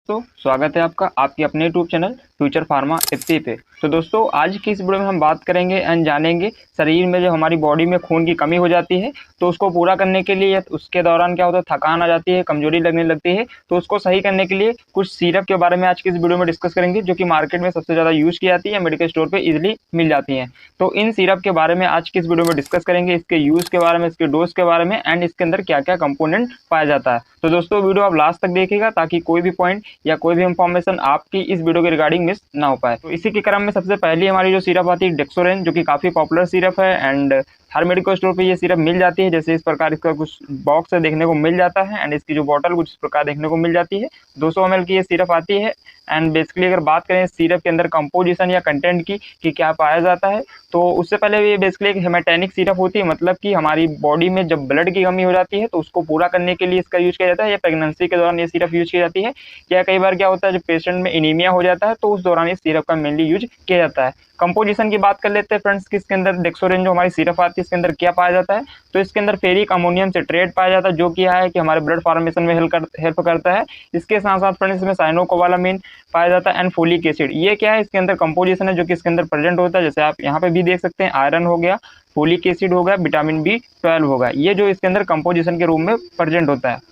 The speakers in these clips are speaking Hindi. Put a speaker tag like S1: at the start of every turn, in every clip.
S1: दोस्तों, स्वागत है आपका आपके अपने YouTube channel future pharma FP पे। तो दोस्तों, आज की इस वीडियो में हम बात करेंगे एंड जानेंगे शरीर में जो हमारी बॉडी में खून की कमी हो जाती है, तो उसको पूरा करने के लिए या उसके दौरान क्या होता है, थकान आ जाती है, कमजोरी लगने लगती है, तो उसको सही करने के लिए कुछ सिरप के बारे में आज की इस वीडियो में डिस्कस करेंगे, जो कि मार्केट में सबसे ज़्यादा यूज़ की जाती है, मेडिकल स्टोर पर ईजिली मिल जाती हैं। तो इन सिरप के बारे में आज की इस वीडियो में डिस्कस करेंगे, इसके यूज़ के बारे में, इसके डोज के बारे में एंड इसके अंदर क्या क्या कंपोनेंट पाया जाता है। तो दोस्तों, वीडियो आप लास्ट तक देखिएगा ताकि कोई भी पॉइंट या कोई भी इंफॉर्मेशन आपकी इस वीडियो के रिगार्डिंग मिस ना हो पाए। तो इसी के क्रम में सबसे पहली हमारी जो सिरप आती है डेक्सोरेन, जो कि काफ़ी पॉपुलर सिरप है एंड हर मेडिकल स्टोर पे ये सिरप मिल जाती है। जैसे इस प्रकार इसका कुछ बॉक्स है देखने को मिल जाता है एंड इसकी जो बॉटल कुछ इस प्रकार देखने को मिल जाती है। 200 ml की ये सिरप आती है एंड बेसिकली अगर बात करें सिरप के अंदर कंपोजिशन या कंटेंट की कि क्या पाया जाता है, तो उससे पहले ये बेसिकली एक हेमाटोनिक सिरप होती है, मतलब कि हमारी बॉडी में जब ब्लड की कमी हो जाती है तो उसको पूरा करने के लिए इसका यूज किया जाता है, या प्रेगनेंसी के दौरान ये सिरप यूज की जाती है, या कई बार क्या होता है जब पेशेंट में एनीमिया हो जाता है तो उस दौरान इस सिरप का मेनली यूज किया जाता है। कंपोजिशन की बात कर लेते हैं फ्रेंड्स कि इसके अंदर डेक्सोरेन जो हमारी सिरप आती है इसके अंदर क्या पाया जाता है। तो इसके अंदर फेरिक अमोनियम सिट्रेट पाया जाता है, जो कि है कि हमारे ब्लड फॉर्मेशन में हेल्प करता है। इसके साथ साथ फ्रेंड्स इसमें साइनोकोबालामिन पाया जाता है एंड फोलिक एसिड। ये क्या है, इसके अंदर कंपोजिशन है जो कि इसके अंदर प्रेजेंट होता है। जैसे आप यहाँ पे भी देख सकते हैं, आयरन हो गया, फोलिक एसिड हो गया, विटामिन B12 होगा, ये जो इसके अंदर कंपोजिशन के रूप में प्रेजेंट होता है।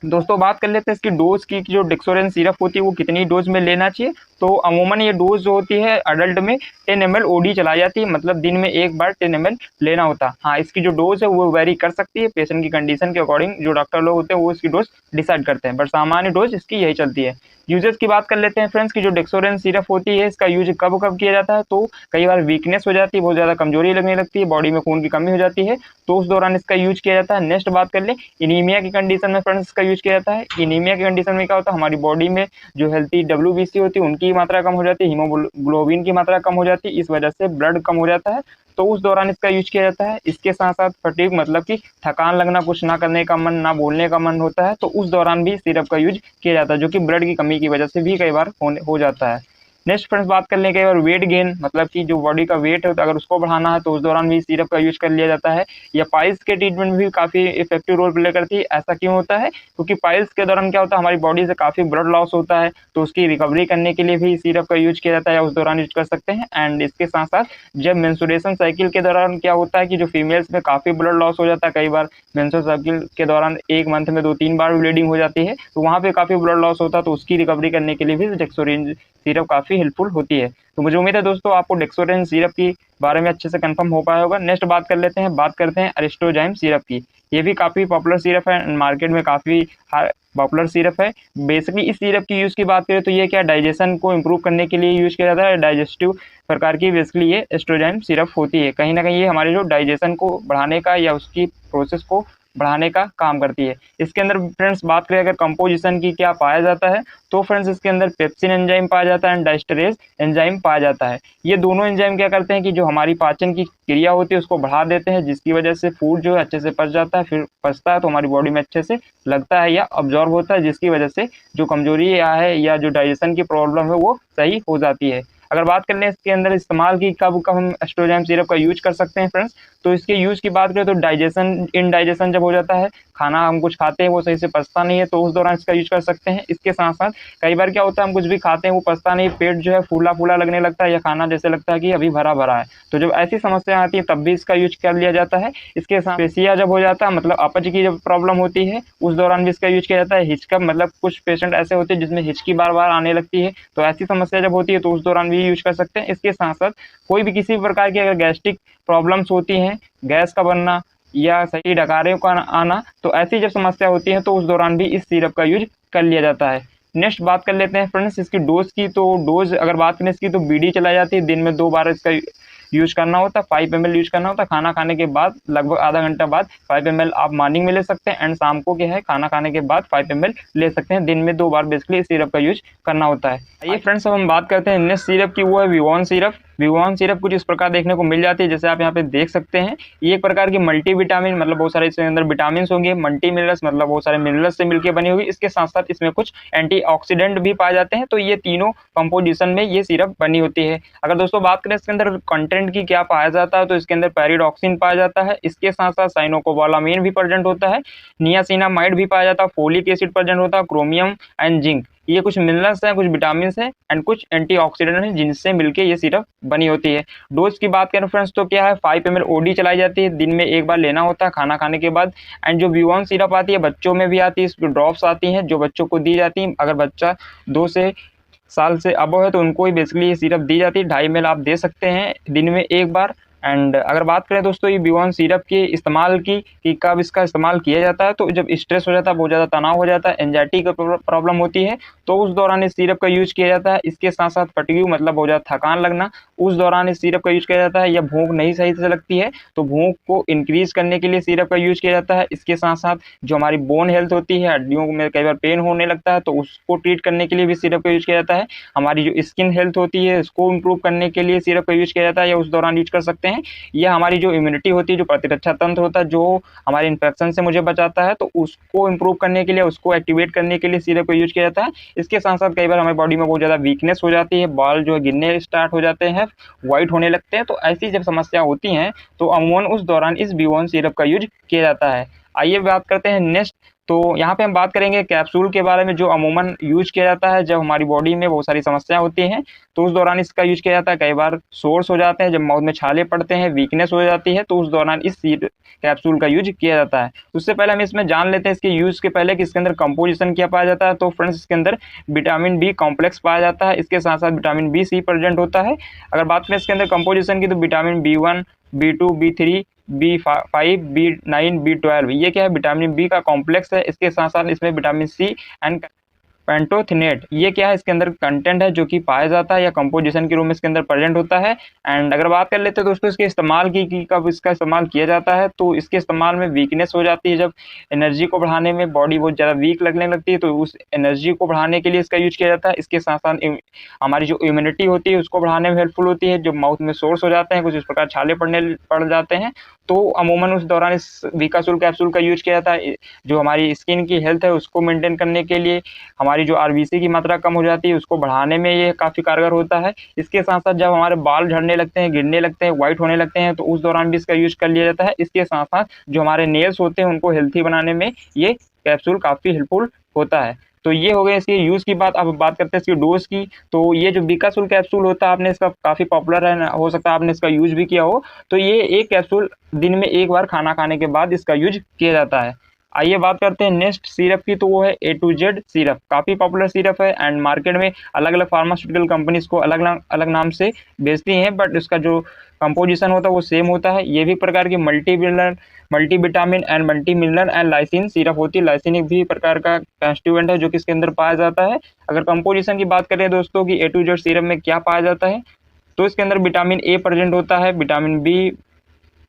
S1: दोस्तों, बात कर लेते हैं इसकी डोज की कि जो डेक्सोरेन सिरप होती है वो कितनी डोज में लेना चाहिए। तो अमूमन ये डोज जो होती है अडल्ट में 10 ml ओडी चलाई जाती है, मतलब दिन में एक बार 10 ml लेना होता है। हाँ, इसकी जो डोज है वो वेरी कर सकती है पेशेंट की कंडीशन के अकॉर्डिंग, जो डॉक्टर लोग होते हैं वो इसकी डोज डिसाइड करते हैं, बट सामान्य डोज इसकी यही चलती है। यूजेस की बात कर लेते हैं फ्रेंड्स की जो डेक्सोरेन सिरप होती है इसका यूज कब कब किया जाता है। तो कई बार वीकनेस हो जाती है, बहुत ज़्यादा कमजोरी लगने लगती है, बॉडी में खून की कमी हो जाती है, तो उस दौरान इसका यूज किया जाता है। नेक्स्ट बात कर ले एनीमिया की कंडीशन में फ्रेंड्स इसका यूज किया जाता है। एनीमिया की कंडीशन में क्या होता है, हमारी बॉडी में जो हेल्थी WBC होती है उनकी मात्रा कम हो जाती है, हीमोग्लोबिन की मात्रा कम हो जाती है, इस वजह से ब्लड कम हो जाता है, तो उस दौरान इसका यूज किया जाता है। इसके साथ साथ फटीग, मतलब कि थकान लगना, कुछ ना करने का मन, ना बोलने का मन होता है, तो उस दौरान भी सिरप का यूज किया जाता है, जो कि ब्लड की कमी की वजह से भी कई बार हो जाता है। नेक्स्ट फ्रेंड्स बात कर लें कई बार वेट गेन, मतलब कि जो बॉडी का वेट है तो अगर उसको बढ़ाना है तो उस दौरान भी सिरप का यूज कर लिया जाता है। या पाइल्स के ट्रीटमेंट में भी काफ़ी इफेक्टिव रोल प्ले करती है। ऐसा क्यों होता है, क्योंकि पाइल्स के दौरान क्या होता है, हमारी बॉडी से काफ़ी ब्लड लॉस होता है, तो उसकी रिकवरी करने के लिए भी सिरप का यूज किया जाता है, या उस दौरान यूज कर सकते हैं। एंड इसके साथ साथ जब मेंस्ट्रुएशन साइकिल के दौरान क्या होता है कि जो फीमेल्स में काफ़ी ब्लड लॉस हो जाता है, कई बार मेंस्ट्रुअल साइकिल के दौरान एक मंथ में 2-3 बार ब्लीडिंग हो जाती है, तो वहाँ पे काफ़ी ब्लड लॉस होता है, तो उसकी रिकवरी करने के लिए भी डेक्सोरेन सिरप काफ़ी हेल्पफुल होती है। तो मुझे उम्मीद है दोस्तों आपको डेक्सोरेन सिरप की बारे में अच्छे से कंफर्म हो पाया होगा। नेक्स्ट बात कर लेते हैं, बात करते हैं अरिस्टोजाइम सिरप की। ये भी काफ़ी पॉपुलर सिरप है, मार्केट में काफ़ी पॉपुलर सिरप है। बेसिकली इस सिरप की यूज़ की बात करें तो ये क्या डाइजेशन को इम्प्रूव करने के लिए यूज़ किया जाता है। डाइजेस्टिव प्रकार की बेसिकली ये एस्ट्रोजाइम सिरप होती है। कहीं ना कहीं ये हमारे जो डाइजेशन को बढ़ाने का या उसकी प्रोसेस को बढ़ाने का काम करती है। इसके अंदर फ्रेंड्स बात करें अगर कंपोजिशन की क्या पाया जाता है, तो फ्रेंड्स इसके अंदर पेप्सिन एंजाइम पाया जाता है एंड डाइस्टरेज एंजाइम पाया जाता है। ये दोनों एंजाइम क्या करते हैं कि जो हमारी पाचन की क्रिया होती है उसको बढ़ा देते हैं, जिसकी वजह से फूड जो है अच्छे से पच जाता है, फिर पचता है तो हमारी बॉडी में अच्छे से लगता है या अब्जॉर्ब होता है, जिसकी वजह से जो कमजोरी है या जो डाइजेशन की प्रॉब्लम है वो सही हो जाती है। अगर बात कर लें इसके अंदर इस्तेमाल की कब कब हम एस्ट्रोजाइम सिरप का यूज कर सकते हैं फ्रेंड्स, तो इसके यूज़ की बात करें तो इनडाइजेशन जब हो जाता है, खाना हम कुछ खाते हैं वो सही से पचता नहीं है, तो उस दौरान इसका यूज कर सकते हैं। इसके साथ साथ कई बार क्या होता है हम कुछ भी खाते हैं वो पचता नहीं, पेट जो है फूला फूला लगने लगता है, या खाना जैसे लगता है कि अभी भरा भरा है, तो जब ऐसी समस्या आती है तब भी इसका यूज कर लिया जाता है। इसके साथ पेशिया जब हो जाता है, मतलब अपच की जब प्रॉब्लम होती है उस दौरान भी इसका यूज किया जाता है। हिचकप, मतलब कुछ पेशेंट ऐसे होते हैं जिसमें हिचकी बार बार आने लगती है, तो ऐसी समस्या जब होती है तो उस दौरान भी यूज कर सकते हैं। इसके साथ साथ कोई भी किसी प्रकार की अगर गैस्ट्रिक प्रॉब्लम्स होती हैं, गैस का बनना या सही डकारों का आना, तो ऐसी जब समस्या होती है तो उस दौरान भी इस सिरप का यूज कर लिया जाता है। नेक्स्ट बात कर लेते हैं फ्रेंड्स इसकी डोज की। तो डोज अगर बात करें इसकी तो बीडी चलाई जाती है, दिन में 2 बार इसका यूज करना होता है, 5 ml यूज करना होता है। खाना खाने के बाद लगभग आधा घंटा बाद 5 ml आप मॉर्निंग में ले सकते हैं एंड शाम को क्या है खाना खाने के बाद 5 ml ले सकते हैं। दिन में 2 बार बेसिकली इस सिरप का यूज करना होता है। आइए फ्रेंड्स अब हम बात करते हैं नेक्स्ट सिरप की, वो है विवॉन सिरप। विवॉन सिरप कुछ इस प्रकार देखने को मिल जाती है, जैसे आप यहाँ पे देख सकते हैं। ये एक प्रकार की मल्टीविटामिन, मतलब बहुत सारे इसके अंदर विटामिन होंगे, मल्टी मिनरल्स मतलब बहुत सारे मिनरल्स से मिलकर बनी होगी। इसके साथ साथ इसमें कुछ एंटीऑक्सीडेंट भी पाए जाते हैं, तो ये तीनों कंपोजिशन में ये सिरप बनी होती है। अगर दोस्तों बात करें इसके अंदर कंटेंट की क्या पाया जाता है, तो इसके अंदर पैरिडॉक्सिन पाया जाता है, इसके साथ साथ साइनोकोबालामिन भी प्रेजेंट होता है, नियासिनामाइड भी पाया जाता है, फोलिक एसिड प्रेजेंट होता है, क्रोमियम एंड जिंक ये कुछ मिनरल्स हैं, कुछ विटामिन हैं एंड कुछ एंटीऑक्सीडेंट हैं जिनसे मिलके ये सिरप बनी होती है। डोज की बात करें फ्रेंड्स तो क्या है 5 ml ओडी चलाई जाती है, दिन में एक बार लेना होता है खाना खाने के बाद। एंड जो B1 सिरप आती है बच्चों में भी आती है, इसकी ड्रॉप्स आती हैं जो बच्चों को दी जाती हैं। अगर बच्चा 2 से साल से अबव है तो उनको ही बेसिकली ये सिरप दी जाती है। 2.5 ml आप दे सकते हैं दिन में एक बार। एंड अगर बात करें दोस्तों ये B1 सिरप के इस्तेमाल की कि कब इसका इस्तेमाल किया जाता है, तो जब स्ट्रेस हो जाता है, बहुत ज़्यादा तनाव हो जाता है, एंजाइटी का प्रॉब्लम होती है, तो उस दौरान इस सिरप का यूज किया जाता है। इसके साथ साथ फटीग मतलब हो जाता है थकान लगना, उस दौरान इस सिरप का यूज किया जाता है। या भूख नहीं सही से लगती है तो भूख को इंक्रीज करने के लिए सिरप का यूज किया जाता है। इसके साथ साथ जो हमारी बोन हेल्थ होती है, हड्डियों में कई बार पेन होने लगता है तो उसको ट्रीट करने के लिए भी सिरप का यूज किया जाता है। हमारी जो स्किन हेल्थ होती है उसको इम्प्रूव करने के लिए सिरप का यूज किया जाता है, या उस दौरान यूज कर सकते हैं। या हमारी जो इम्यूनिटी होती है, जो प्रतिरक्षा तंत्र होता है, जो हमारे इन्फेक्शन से मुझे बचाता है, तो उसको इम्प्रूव करने के लिए, उसको एक्टिवेट करने के लिए सिरप का यूज किया जाता है। इसके साथ साथ कई बार हमारी बॉडी में बहुत ज़्यादा वीकनेस हो जाती है, बाल जो है गिरने स्टार्ट हो जाते हैं, वाइट होने लगते हैं, तो ऐसी जब समस्या होती हैं तो अमूमन उस दौरान इस B1 सिरप का यूज किया जाता है। आइए बात करते हैं नेक्स्ट। तो यहाँ पे हम बात करेंगे कैप्सूल के बारे में, जो अमूमन यूज किया जाता है जब हमारी बॉडी में बहुत सारी समस्या होती हैं, तो उस दौरान इसका यूज किया जाता है। कई बार सोर्स हो जाते हैं, जब माउथ में छाले पड़ते हैं, वीकनेस हो जाती है, तो उस दौरान इस कैप्सूल का यूज किया जाता है। तो उससे पहले हम इसमें जान लेते हैं इसके यूज के पहले कि इसके अंदर कंपोजिशन क्या पाया जाता है। तो फ्रेंड्स इसके अंदर विटामिन बी कॉम्प्लेक्स पाया जाता है, इसके साथ साथ विटामिन B, C प्रेजेंट होता है। अगर बात करें इसके अंदर कंपोजिशन की तो vitamin B1, B2, B3, B5, B9, B12 ये क्या है विटामिन बी का कॉम्प्लेक्स है। इसके साथ साथ इसमें विटामिन C एंड पेंटोथिनेट ये क्या है इसके अंदर कंटेंट है जो कि पाया जाता है या कंपोजिशन के रूप में इसके अंदर प्रेजेंट होता है। एंड अगर बात कर लेते हैं दोस्तों इसके इस्तेमाल की कब इसका इस्तेमाल किया जाता है, तो इसके इस्तेमाल में वीकनेस हो जाती है, जब एनर्जी को बढ़ाने में बॉडी बहुत ज़्यादा वीक लगने लगती है, तो उस एनर्जी को बढ़ाने के लिए इसका यूज किया जाता है। इसके साथ साथ हमारी जो इम्यूनिटी होती है उसको बढ़ाने में हेल्पफुल होती है। जो माउथ में सोर्स हो जाते हैं, कुछ इस प्रकार छाले पड़ जाते हैं, तो अमूमन उस दौरान इस विकासुल कैप्सूल का यूज किया जाता है। जो हमारी स्किन की हेल्थ है उसको मेंटेन करने के लिए, हमारी जो RBC की मात्रा कम हो जाती है उसको बढ़ाने में ये काफ़ी कारगर होता है। इसके साथ साथ जब हमारे बाल झड़ने लगते हैं, गिरने लगते हैं, वाइट होने लगते हैं, तो उस दौरान भी इसका यूज कर लिया जाता है। इसके साथ साथ जो हमारे नेल्स होते हैं उनको हेल्थी बनाने में ये कैप्सूल काफ़ी हेल्पफुल होता है। तो ये हो गया इसके यूज़ की बात। अब बात करते हैं इसकी डोज की। तो ये जो विकासुल कैप्सूल होता है, आपने इसका काफ़ी पॉपुलर है, हो सकता है आपने इसका यूज भी किया हो। तो ये एक कैप्सूल दिन में एक बार खाना खाने के बाद इसका यूज किया जाता है। आइए बात करते हैं नेक्स्ट सिरप की। तो वो है A to Z सिरप, काफ़ी पॉपुलर सिरप है एंड मार्केट में अलग अलग फार्मास्यूटिकल कंपनीज को अलग अलग नाम से बेचती हैं, बट इसका जो कंपोजिशन होता है वो सेम होता है। ये भी प्रकार की multivitamin and multi mineral and lysine syrup होती है। लाइसिन एक भी प्रकार का कंस्टिट्यूएंट है जो कि इसके अंदर पाया जाता है। अगर कंपोजिशन की बात करें दोस्तों कि A to Z सिरप में क्या पाया जाता है, तो इसके अंदर विटामिन A प्रेजेंट होता है, vitamin B,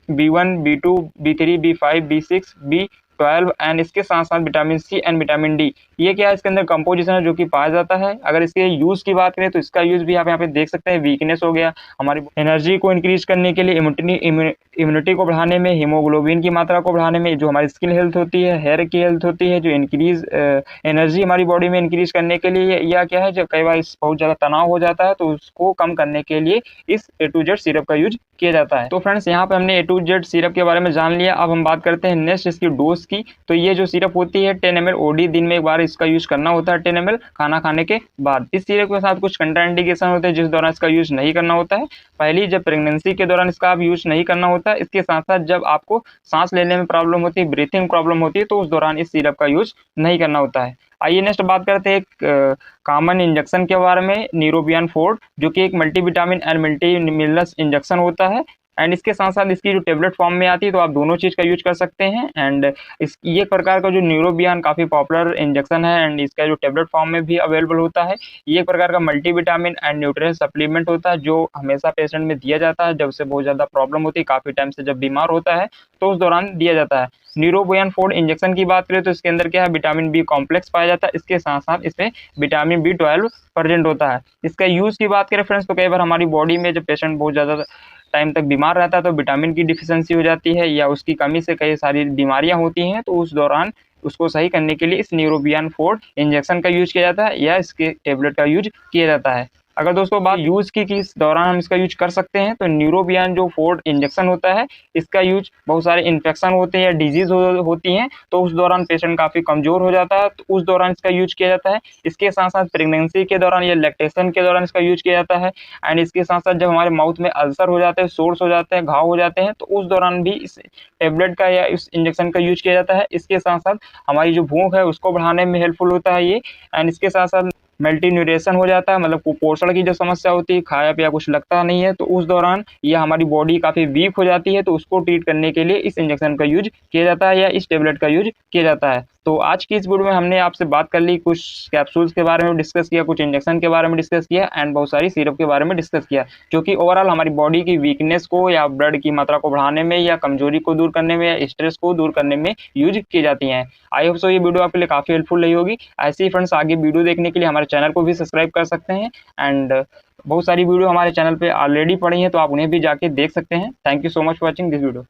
S1: B1, B2, B3, B5, B6, B12 and इसके साथ साथ vitamin C and vitamin D ये क्या है इसके अंदर कंपोजिशन है जो कि पाया जाता है। अगर इसके यूज़ की बात करें तो इसका यूज़ भी आप यहाँ पे देख सकते हैं। वीकनेस हो गया, हमारी एनर्जी को इंक्रीज करने के लिए, इम्यूनिटी को बढ़ाने में, हीमोग्लोबिन की मात्रा को बढ़ाने में, जो हमारी स्किन हेल्थ होती है, हेयर की हेल्थ होती है, जो इंक्रीज एनर्जी हमारी बॉडी में इंक्रीज करने के लिए, या क्या है जब कई बार बहुत ज़्यादा तनाव हो जाता है तो उसको कम करने के लिए इस A to Z सिरप का यूज किया जाता है। तो फ्रेंड्स यहाँ पे हमने A to Z सिरप के बारे में जान लिया। अब हम बात करते हैं नेक्स्ट इसकी डोज की। तो ये जो सिरप होती है 10 ml OD दिन में एक बार इसका यूज करना होता है, 10 ml खाना खाने के बाद। इस सिरप के साथ कुछ कंट्राइंडिकेशन होते हैं जिस दौरान इसका यूज नहीं करना होता है। पहली, जब प्रेगनेंसी के दौरान इसका आप यूज नहीं करना होता है। इसके साथ साथ जब आपको सांस लेने में प्रॉब्लम होती है, ब्रीथिंग प्रॉब्लम होती है, तो उस दौरान इस सिरप का यूज नहीं करना होता है। आइए नेक्स्ट बात करते हैं एक कॉमन इंजेक्शन के बारे में, न्यूरोबियन 4, जो कि एक multivitamin and multi minerals injection होता है। एंड इसके साथ साथ इसकी जो टेबलेट फॉर्म में आती है तो आप दोनों चीज़ का यूज कर सकते हैं। एंड ये प्रकार का जो न्यूरोबियन काफ़ी पॉपुलर इंजेक्शन है एंड इसका जो टेबलेट फॉर्म में भी अवेलेबल होता है। ये एक प्रकार का मल्टीविटामिन एंड न्यूट्रिएंट सप्लीमेंट होता है जो हमेशा पेशेंट में दिया जाता है जब से बहुत ज़्यादा प्रॉब्लम होती है, काफ़ी टाइम से जब बीमार होता है तो उस दौरान दिया जाता है। न्यूरोबियन 4 इंजेक्शन की बात करें तो इसके अंदर क्या है, विटामिन बी कॉम्प्लेक्स पाया जाता है। इसके साथ साथ इसमें विटामिन B12 प्रेजेंट होता है। इसका यूज़ की बात करें फ्रेंड्स तो कई बार हमारी बॉडी में जब पेशेंट बहुत ज़्यादा टाइम तक बीमार रहता है तो विटामिन की डिफिशियंसी हो जाती है या उसकी कमी से कई सारी बीमारियां होती हैं, तो उस दौरान उसको सही करने के लिए इस न्यूरोबियन 4 इंजेक्शन का यूज किया जाता है या इसके टेबलेट का यूज किया जाता है। अगर दोस्तों बात यूज़ की किस दौरान हम इसका यूज कर सकते हैं, तो न्यूरोबियन जो 4 इंजेक्शन होता है, इसका यूज बहुत सारे इन्फेक्शन होते हैं या डिजीज़ होती हैं, तो उस दौरान पेशेंट काफ़ी कमज़ोर हो जाता है, तो उस दौरान इसका यूज किया जाता है। इसके साथ-साथ प्रेगनेंसी के दौरान या लैक्टेशन के दौरान इसका यूज किया जाता है। एंड इसके साथ-साथ जब हमारे माउथ में अल्सर हो जाते हैं, सोर्स हो जाते हैं, घाव हो जाते हैं, तो उस दौरान भी इस टैबलेट का या इस इंजेक्शन का यूज किया जाता है। इसके साथ-साथ हमारी जो भूख है उसको बढ़ाने में हेल्पफुल होता है ये। एंड इसके साथ-साथ मल्टीन्यूट्रिशन हो जाता है, मतलब कुपोषण की जो समस्या होती है, खाया पिया कुछ लगता नहीं है, तो उस दौरान ये हमारी बॉडी काफ़ी वीक हो जाती है, तो उसको ट्रीट करने के लिए इस इंजेक्शन का यूज किया जाता है या इस टेबलेट का यूज किया जाता है। तो आज की इस वीडियो में हमने आपसे बात कर ली, कुछ कैप्सूल्स के बारे में डिस्कस किया, कुछ इंजेक्शन के बारे में डिस्कस किया एंड बहुत सारी सिरप के बारे में डिस्कस किया, जो कि ओवरऑल हमारी बॉडी की वीकनेस को या ब्लड की मात्रा को बढ़ाने में या कमजोरी को दूर करने में या स्ट्रेस को दूर करने में यूज की जाती हैं। आई होप सो ये वीडियो आपके लिए काफ़ी हेल्पफुल रही होगी। ऐसे ही फ्रेंड्स आगे वीडियो देखने के लिए हमारे चैनल को भी सब्सक्राइब कर सकते हैं एंड बहुत सारी वीडियो हमारे चैनल पे ऑलरेडी पड़ी हैं, तो आप उन्हें भी जाके देख सकते हैं। Thank you so much for watching this video.